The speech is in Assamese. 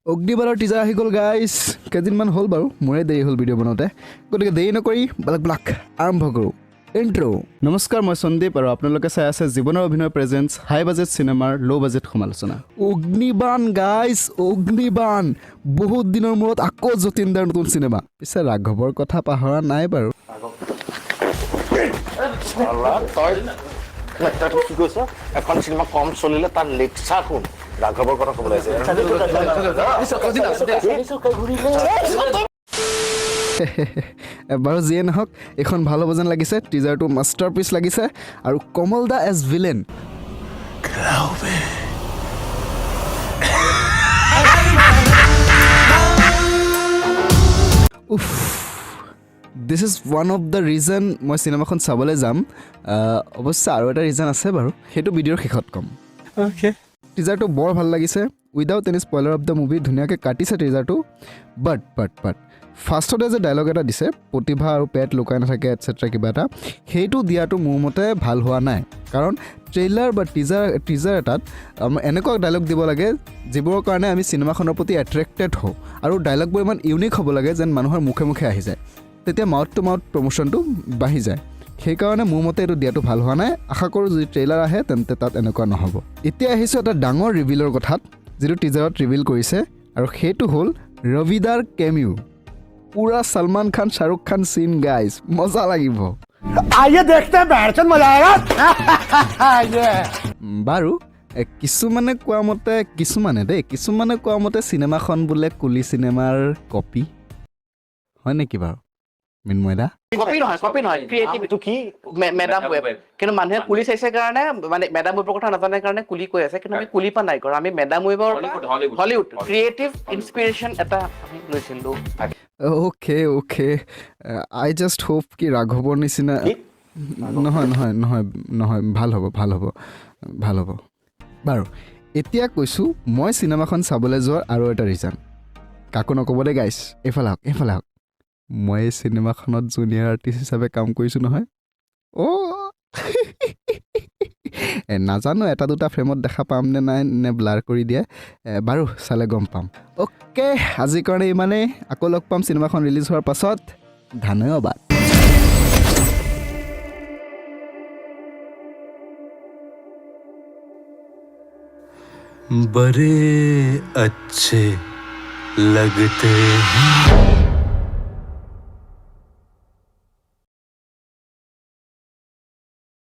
অগ্নিবাৰৰ টিজাৰ আহি গ'ল গাইজ কেইদিনমান হ'ল বাৰু মোৰে দেৰি হ'ল ভিডিঅ' বনাওঁতে গতিকে দেৰি নকৰি ব্লাক আৰম্ভ কৰোঁ ইণ্ট্ৰ নমস্কাৰ মই সন্দীপ আৰু আপোনালোকে চাই আছে জীৱনৰ অভিনয় প্ৰেজেন্স হাই বাজেট চিনেমাৰ ল' বাজেট সমালোচনা অগ্নিবান গাইজ অগ্নিবান বহুত দিনৰ মূৰত আকৌ যতীন দাৰ নতুন চিনেমা পিছে ৰাঘৱৰ কথা পাহৰা নাই বাৰু এখন চিনেমা কম চলিলে তাৰ লেকচাৰ শুন ৰাঘৱৰ কথা ক'বলৈ আছে বাৰু যিয়ে নহওক এইখন ভাল হ'ব যেন লাগিছে টিজাৰটো মাষ্টাৰ পিচ লাগিছে আৰু কমল দা এজ ভিলেন উফ this is one of the reason মই চিনেমাখন চাবলৈ যাম অৱশ্যে আৰু এটা ৰিজন আছে বাৰু সেইটো ভিডিঅ'ৰ শেষত ক'ম টিজাৰটো বৰ ভাল লাগিছে without any spoiler of the movie ধুনীয়াকৈ কাটিছে টিজাৰটো বাট ফাৰ্ষ্টতে যে ডায়লগ এটা দিছে প্ৰতিভা আৰু পেট লুকাই নাথাকে এটচেট্ৰা কিবা এটা সেইটো দিয়াটো মোৰ মতে ভাল হোৱা নাই কাৰণ ট্ৰেইলাৰ বা টিজাৰ এটাত এনেকুৱা ডায়লগ দিব লাগে যিবোৰৰ কাৰণে আমি চিনেমাখনৰ প্ৰতি এট্ৰেক্টেড হওঁ আৰু ডায়লগবোৰ ইমান ইউনিক হ'ব লাগে যেন মানুহৰ মুখে মুখে আহি যায় তেতিয়া মাউথ টু মাউথ প্ৰমোশ্যনটো বাঢ়ি যায় সেইকাৰণে মোৰ মতে এইটো দিয়াটো ভাল হোৱা নাই আশা কৰোঁ যদি ট্ৰেইলাৰ আহে তেন্তে তাত এনেকুৱা নহ'ব এতিয়া আহিছোঁ এটা ডাঙৰ ৰিভিলৰ কথাত যিটো টিজাৰত ৰিভিল কৰিছে আৰু সেইটো হ'ল ৰবিদাৰ কেমিউ পুৰা সলমান খান শাহৰুখ খান চিন গাইজ মজা লাগিব বাৰু কিছুমানে কোৱা মতে চিনেমাখন বোলে কুলি চিনেমাৰ কপি হয় নেকি বাৰু মিনময়দা কপি নহয় ক্ৰিয়েটিভিটি কি মেডাম ৱেব কিন্তু মানুহে কুলি চাইছে কাৰণে মানে মেডাম ৱেবৰ কথা নাজানে কাৰণে কুলি কৈ আছে কিন্তু আমি কুলি পা নাই কৰা আমি মেডাম ৱেবৰ হলিউড ক্ৰিয়েটিভ ইনস্পিৰেশ্যন এটা আমি লৈছিলোঁ অ'কে আই জাষ্ট হোপ কি ৰাঘৱৰ নিচিনা নহয় ভাল হ'ব বাৰু এতিয়া কৈছোঁ মই চিনেমাখন চাবলৈ যোৱাৰ আৰু এটা ৰিজন কাকো নক'ব দে গাইছ এইফালে আহক মই এই চিনেমাখনত জুনিয়ৰ আৰ্টিষ্ট হিচাপে কাম কৰিছোঁ নহয় নাজানো এটা দুটা ফ্ৰেমত দেখা পাম নে নাই নে ব্লাৰ কৰি দিয়ে বাৰু চালে গম পাম অ'কে আজিৰ কাৰণে ইমানেই আকৌ লগ পাম চিনেমাখন ৰিলিজ হোৱাৰ পাছত ধন্যবাদ बड़े अच्छे लगते हैं